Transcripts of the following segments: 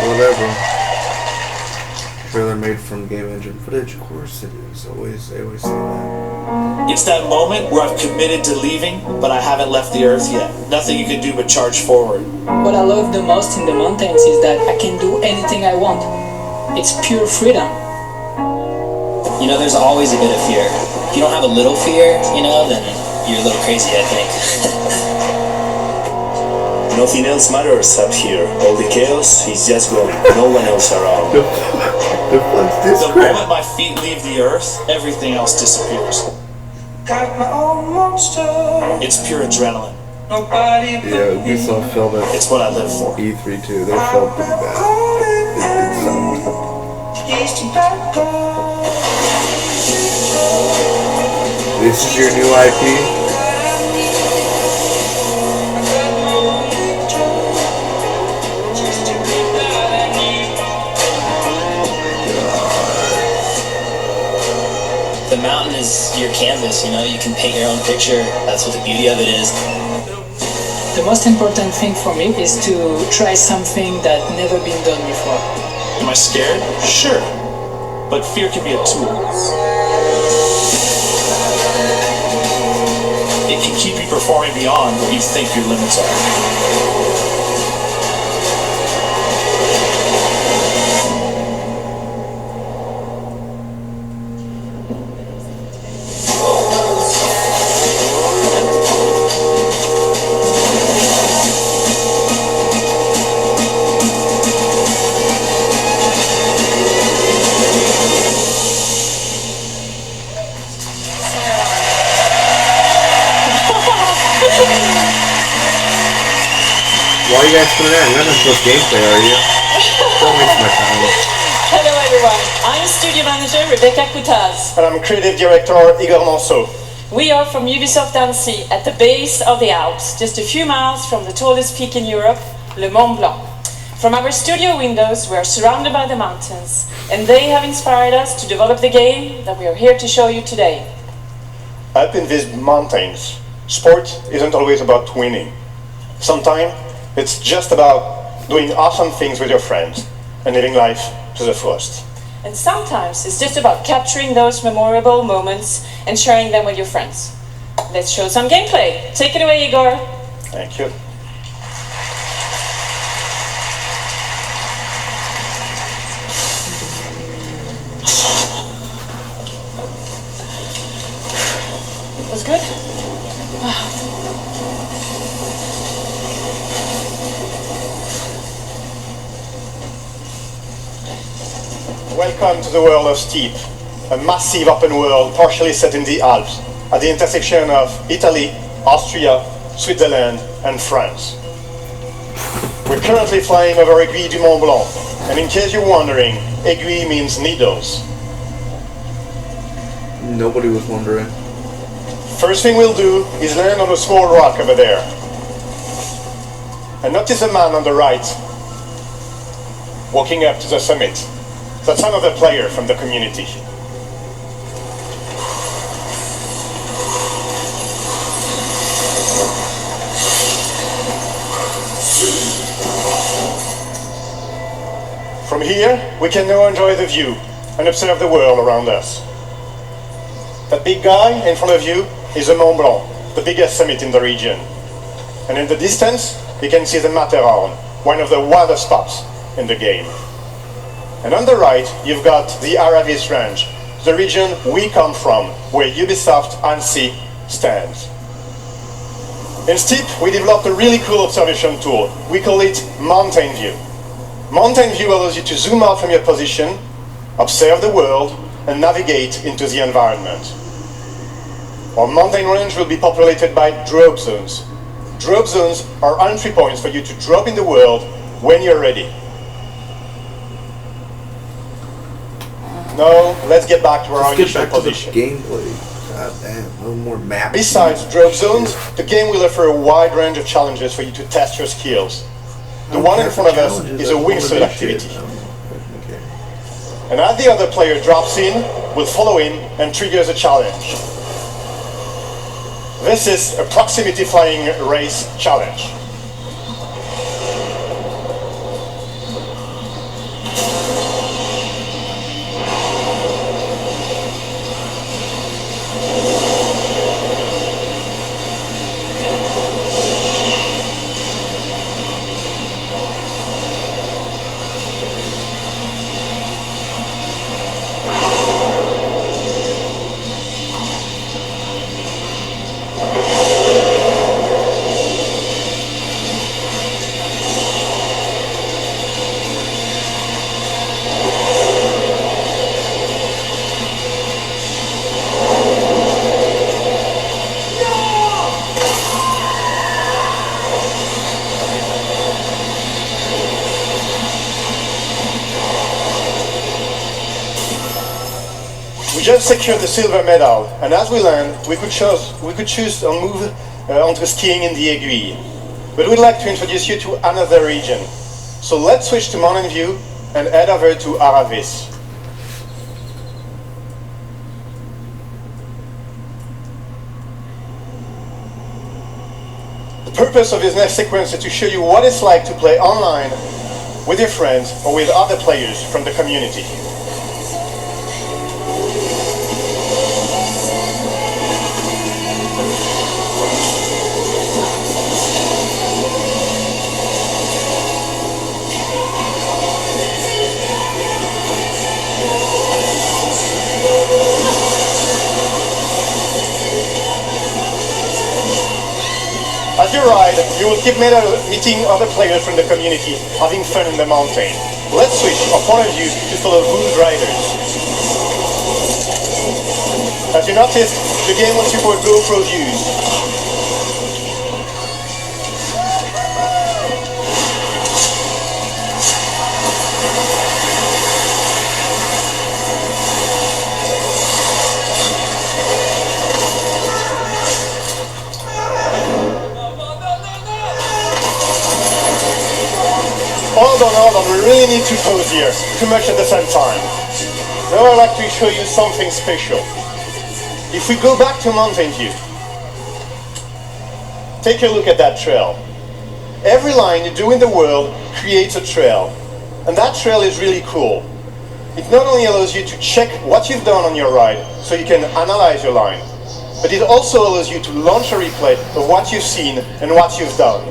whatever. Trailer made from game engine footage, of course it is. They always say that. It's that moment where I've committed to leaving, but I haven't left the earth yet. Nothing you can do but charge forward. What I love the most in the mountains is that I can do anything I want. It's pure freedom. You know, there's always a bit of fear. If you don't have a little fear, you know, then you're a little crazy, I think. Nothing else matters up here. All the chaos is just going. No one else around. The moment my feet leave the earth, everything else disappears. It's pure adrenaline. Yeah, Ubisoft felt it. It's what I live for. E3 too. They felt pretty bad. It sucked. This is your new IP? The mountain is your canvas, you know, you can paint your own picture. That's what the beauty of it is. The most important thing for me is to try something that never been done before. Am I scared? Sure. But fear can be a tool. It can keep you performing beyond what you think your limits are. Why are you guys putting that? You're not supposed to gameplay, are you? Don't waste my time. Hello everyone, I'm Studio Manager Rebecca Coutaz. And I'm Creative Director Igor Manceau. We are from Ubisoft Annecy at the base of the Alps, just a few miles from the tallest peak in Europe, Le Mont Blanc. From our studio windows, we are surrounded by the mountains, and they have inspired us to develop the game that we are here to show you today. Up in these mountains, sport isn't always about winning. Sometimes it's just about doing awesome things with your friends and living life to the fullest. And sometimes it's just about capturing those memorable moments and sharing them with your friends. Let's show some gameplay. Take it away, Igor. Thank you. It was good? Welcome to the world of S.H.I.E.L.D, a massive open world partially set in the Alps, at the intersection of Italy, Austria, Switzerland, and France. We're currently flying over Aiguille du Mont Blanc, and in case you're wondering, aiguille means needles. Nobody was wondering. First thing we'll do is land on a small rock over there. And notice the man on the right, walking up to the summit. That's another player from the community. From here, we can now enjoy the view and observe the world around us. That big guy in front of you is the Mont Blanc, the biggest summit in the region. And in the distance, you can see the Matterhorn, one of the wildest spots in the game. And on the right, you've got the Aravis Range, the region we come from, where Ubisoft Annecy stands. In Steep, we developed a really cool observation tool. We call it Mountain View. Mountain View allows you to zoom out from your position, observe the world, and navigate into the environment. Our mountain range will be populated by drop zones. Drop zones are entry points for you to drop in the world when you're ready. Now, let's get back to our initial position. Gameplay. God damn, no more maps. Besides drop zones, the game will offer a wide range of challenges for you to test your skills. The one in front of us is a wingsuit activity. Okay. And as the other player drops in, we'll follow him and triggers a challenge. This is a proximity flying race challenge. We just secured the silver medal, and as we land, we could choose and move onto skiing in the Aiguille. But we'd like to introduce you to another region. So let's switch to Mountain View and head over to Aravis. The purpose of this next sequence is to show you what it's like to play online with your friends or with other players from the community. As you ride, you will keep meeting other players from the community, having fun in the mountain. Let's switch our point of view to follow Wood Riders. As you noticed, the game will support GoPro views. Hold on, we really need to pause here, too much at the same time. Now I'd like to show you something special. If we go back to Mountain View, take a look at that trail. Every line you do in the world creates a trail, and that trail is really cool. It not only allows you to check what you've done on your ride, so you can analyze your line, but it also allows you to launch a replay of what you've seen and what you've done.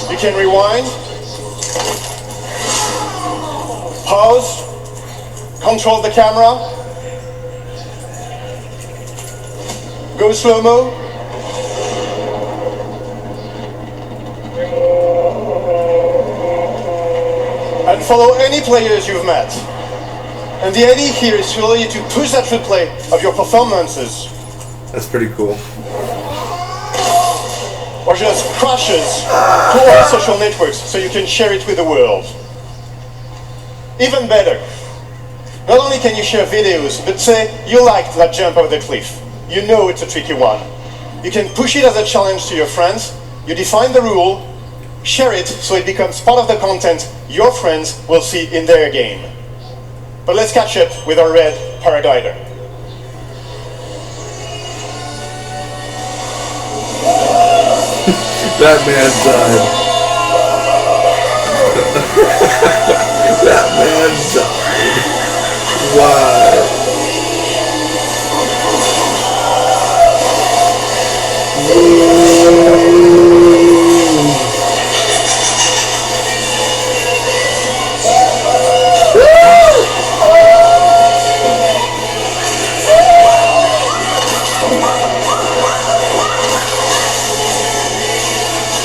You can rewind, pause, control the camera, go slow-mo, and follow any players you've met. And the idea here is to allow you to push that replay of your performances. That's pretty cool. Or just crashes to all social networks so you can share it with the world. Even better, not only can you share videos, but say you liked that jump over the cliff. You know it's a tricky one. You can push it as a challenge to your friends, you define the rule, share it so it becomes part of the content your friends will see in their game. But let's catch up with our red paraglider. That man died. That man died. Why?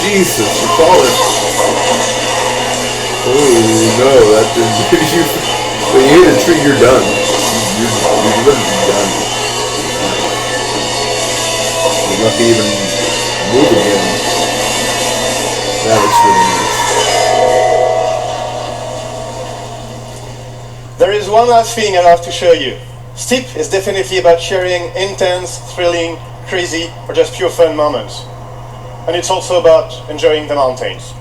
Jesus, you fallen. Oh no, that didn't give you. When you hit a tree, you're done. You're literally done. You're lucky to even move again. That looks really nice. There is one last thing I have to show you. Steep is definitely about sharing intense, thrilling, crazy, or just pure fun moments. And it's also about enjoying the mountains.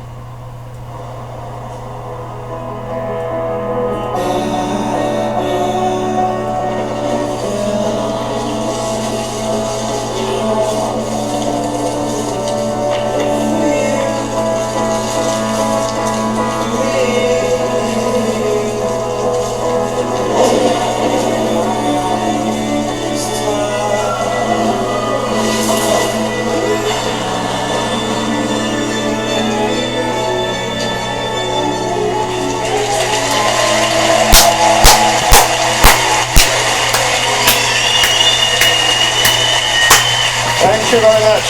Thank you very much.